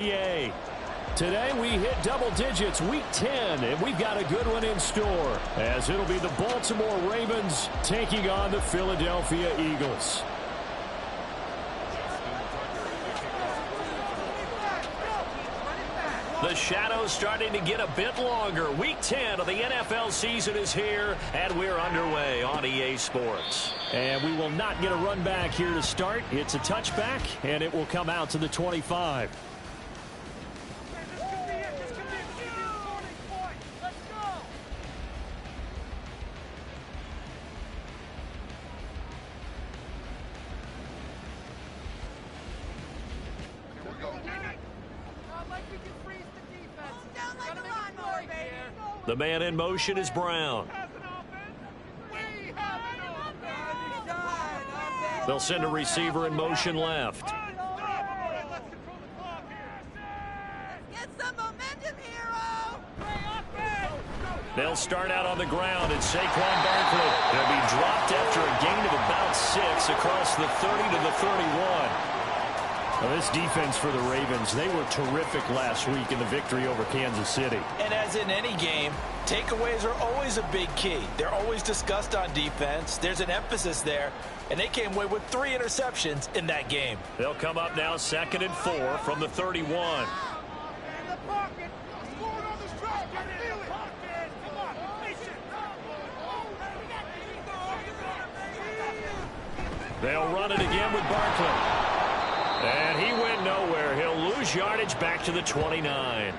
Yay. Today we hit double digits, week 10, and we've got a good one in store, as it'll be the Baltimore Ravens taking on the Philadelphia Eagles. The shadow's starting to get a bit longer. Week 10 of the NFL season is here, and we're underway on EA Sports. And we will not get a run back here to start. It's a touchback, and it will come out to the 25. The man in motion is Brown. They'll send a receiver in motion left. They'll start out on the ground, and Saquon Barkley. He'll be dropped after a gain of about 6 across the 30 to the 31. Well, this defense for the Ravens, they were terrific last week in the victory over Kansas City. And as in any game, takeaways are always a big key. They're always discussed on defense. There's an emphasis there, and they came away with 3 interceptions in that game. They'll come up now 2nd and 4 from the 31. They'll run it again with Barkley. And he went nowhere. He'll lose yardage back to the 29.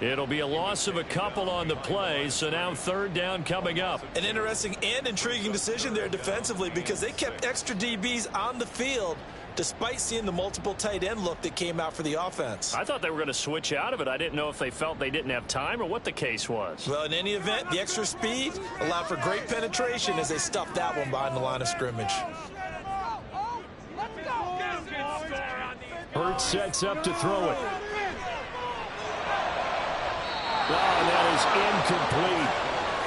It'll be a loss of a couple on the play, so now 3rd down coming up. An interesting and intriguing decision there defensively, because they kept extra DBs on the field despite seeing the multiple tight end look that came out for the offense. I thought they were going to switch out of it. I didn't know if they felt they didn't have time or what the case was. Well, in any event, the extra speed allowed for great penetration as they stuffed that one behind the line of scrimmage. Hurts sets up to throw it. Oh, that is incomplete.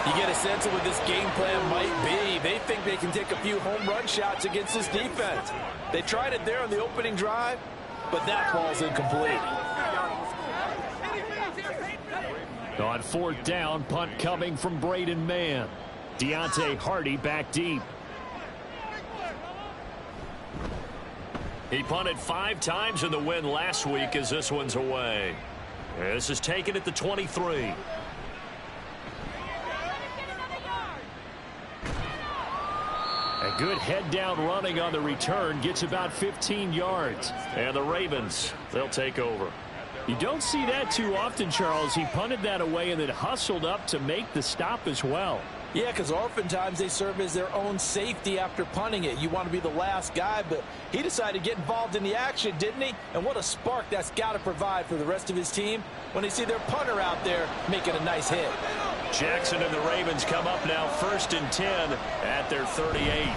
You get a sense of what this game plan might be. They think they can take a few home run shots against this defense. They tried it there on the opening drive, but that ball's incomplete. On 4th down, punt coming from Braden Mann. Deontay Hardy back deep. He punted 5 times in the win last week as this one's away. This is taken at the 23. A good head down running on the return, gets about 15 yards. And the Ravens, they'll take over. You don't see that too often, Charles. He punted that away and then hustled up to make the stop as well. Yeah, because oftentimes they serve as their own safety after punting it. You want to be the last guy, but he decided to get involved in the action, didn't he? And what a spark that's got to provide for the rest of his team when they see their punter out there making a nice hit. Jackson and the Ravens come up now 1st and 10 at their 38.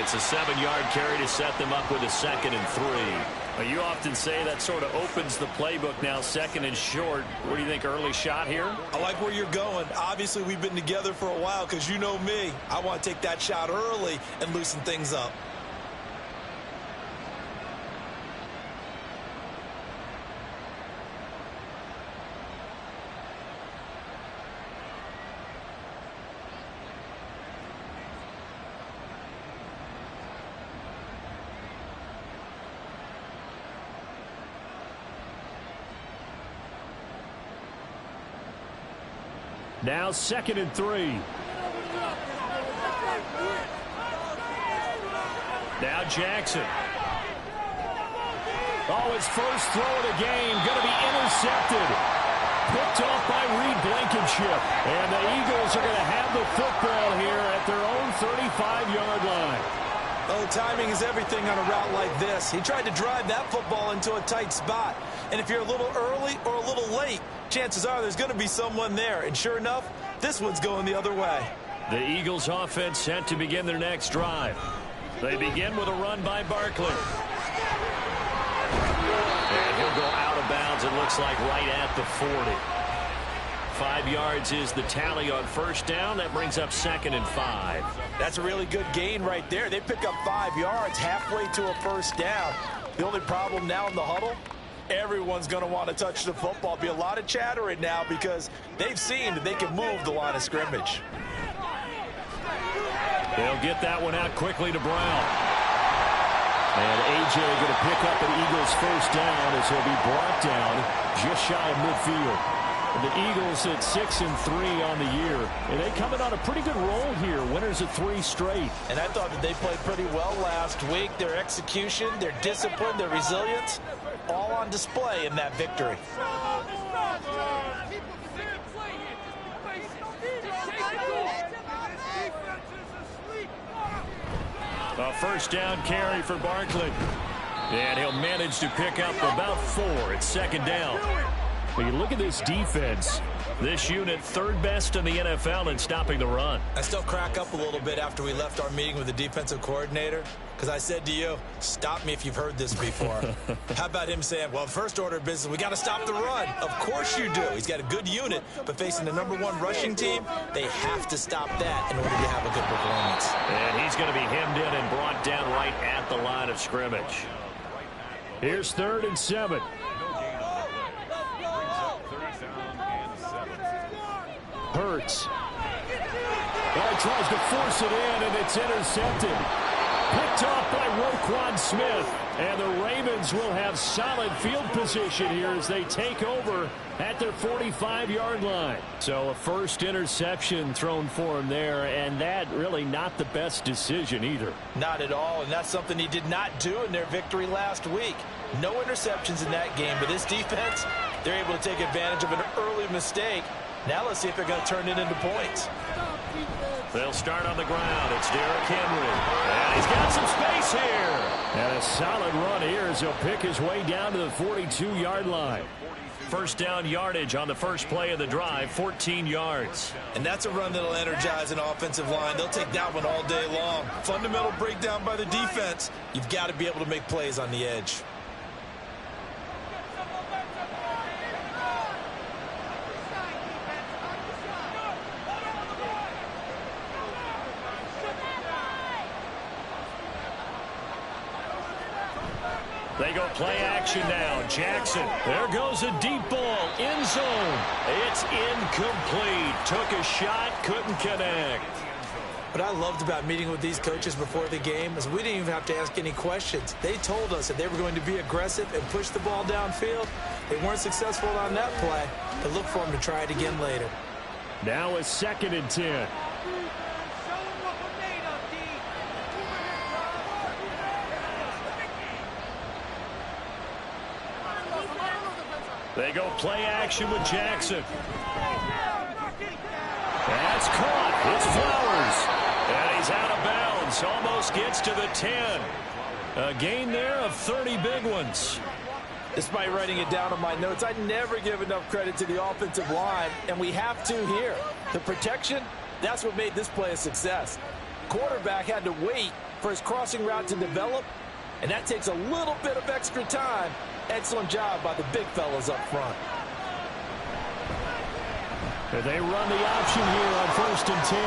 It's a 7-yard carry to set them up with a 2nd and 3. Well, you often say that sort of opens the playbook now, 2nd and short. What do you think, early shot here? I like where you're going. Obviously, we've been together for a while because you know me. I want to take that shot early and loosen things up. Now 2nd and 3. Now Jackson. Oh, his first throw of the game going to be intercepted. Picked off by Reed Blankenship. And the Eagles are going to have the football here at their own 35-yard line. Oh, timing is everything on a route like this. He tried to drive that football into a tight spot. And if you're a little early or a little late, chances are there's going to be someone there. And sure enough, this one's going the other way. The Eagles offense set to begin their next drive. They begin with a run by Barkley. And he'll go out of bounds, it looks like, right at the 40. 5 yards is the tally on 1st down. That brings up 2nd and 5. That's a really good gain right there. They pick up 5 yards halfway to a 1st down. The only problem now in the huddle, everyone's going to want to touch the football. Be a lot of chattering now because they've seen that they can move the line of scrimmage. They'll get that one out quickly to Brown. And A.J. going to pick up an Eagles first down as he'll be brought down just shy of midfield. The Eagles at 6-3 on the year. And they coming on a pretty good roll here. Winners of 3 straight. And I thought that they played pretty well last week. Their execution, their discipline, their resilience, all on display in that victory. A first down carry for Barkley. And he'll manage to pick up about 4 at second down. When you look at this defense, this unit third best in the NFL in stopping the run. I still crack up a little bit after we left our meeting with the defensive coordinator because I said to you, stop me if you've heard this before. How about him saying, well, first order of business, we got to stop the run. Of course you do. He's got a good unit, but facing the #1 rushing team, they have to stop that in order to have a good performance. And he's going to be hemmed in and brought down right at the line of scrimmage. Here's 3rd and 7. Hurts. He tries to force it in, and it's intercepted. Picked off by Roquan Smith. And the Ravens will have solid field position here as they take over at their 45-yard line. So a first interception thrown for him there, and that really not the best decision either. Not at all, and that's something he did not do in their victory last week. No interceptions in that game, but this defense, they're able to take advantage of an early mistake. Now let's see if they're going to turn it into points. They'll start on the ground. It's Derrick Henry. And he's got some space here. And a solid run here as he'll pick his way down to the 42-yard line. First down yardage on the first play of the drive, 14 yards. And that's a run that'll energize an offensive line. They'll take that one all day long. Fundamental breakdown by the defense. You've got to be able to make plays on the edge. They go play action now. Jackson. There goes a deep ball. End zone. It's incomplete. Took a shot. Couldn't connect. What I loved about meeting with these coaches before the game is we didn't even have to ask any questions. They told us that they were going to be aggressive and push the ball downfield. They weren't successful on that play, but look for them to try it again later. Now a 2nd and 10. They go play action with Jackson. That's caught. It's Flowers. And he's out of bounds. Almost gets to the 10. A gain there of 30 big ones. Despite writing it down on my notes, I never give enough credit to the offensive line, and we have to here. The protection, that's what made this play a success. Quarterback had to wait for his crossing route to develop, and that takes a little bit of extra time. Excellent job by the big fellas up front. They run the option here on 1st and 10.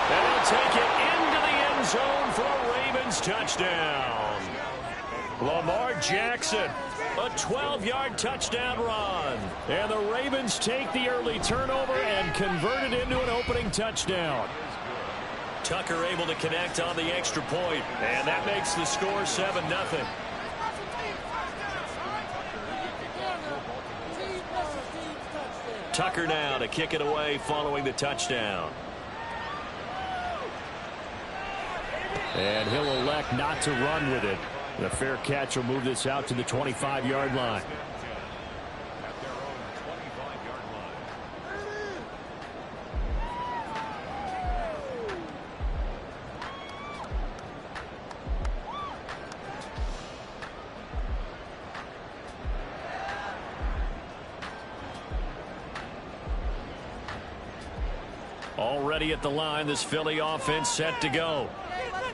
And they'll take it into the end zone for a Ravens touchdown. Lamar Jackson, a 12-yard touchdown run. And the Ravens take the early turnover and convert it into an opening touchdown. Tucker able to connect on the extra point, and that makes the score 7-0. Tucker now to kick it away following the touchdown. And he'll elect not to run with it. The fair catch will move this out to the 25-yard line. Already at the line, this Philly offense set to go.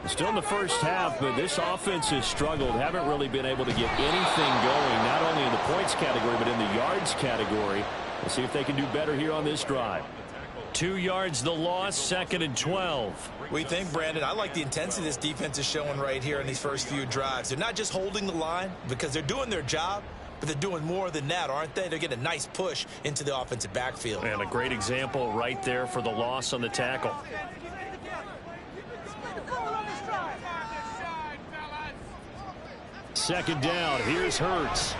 Still in the first half, but this offense has struggled. Haven't really been able to get anything going, not only in the points category, but in the yards category. We'll see if they can do better here on this drive. 2 yards the loss, 2nd and 12. We think, Brandon, I like the intensity this defense is showing right here in these first few drives. They're not just holding the line because they're doing their job, but they're doing more than that, aren't they? They're getting a nice push into the offensive backfield. And a great example right there for the loss on the tackle. Second down, here's Hurts.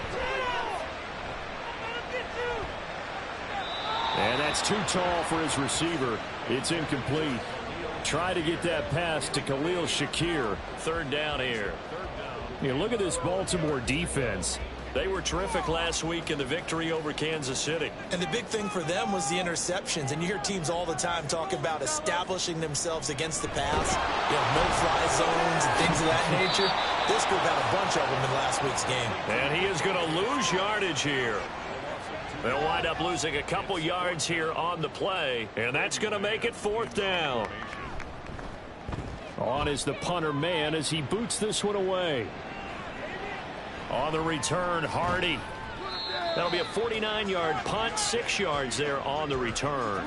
And that's too tall for his receiver. It's incomplete. Try to get that pass to Khalil Shakir. 3rd down here. Look at this Baltimore defense. They were terrific last week in the victory over Kansas City. And the big thing for them was the interceptions. And you hear teams all the time talk about establishing themselves against the pass. No-fly zones and things of that nature. This group had a bunch of them in last week's game. And he is going to lose yardage here. They'll wind up losing a couple yards here on the play. And that's going to make it 4th down. On is the punter man as he boots this one away. On the return, Hardy. That'll be a 49-yard punt, 6 yards there on the return.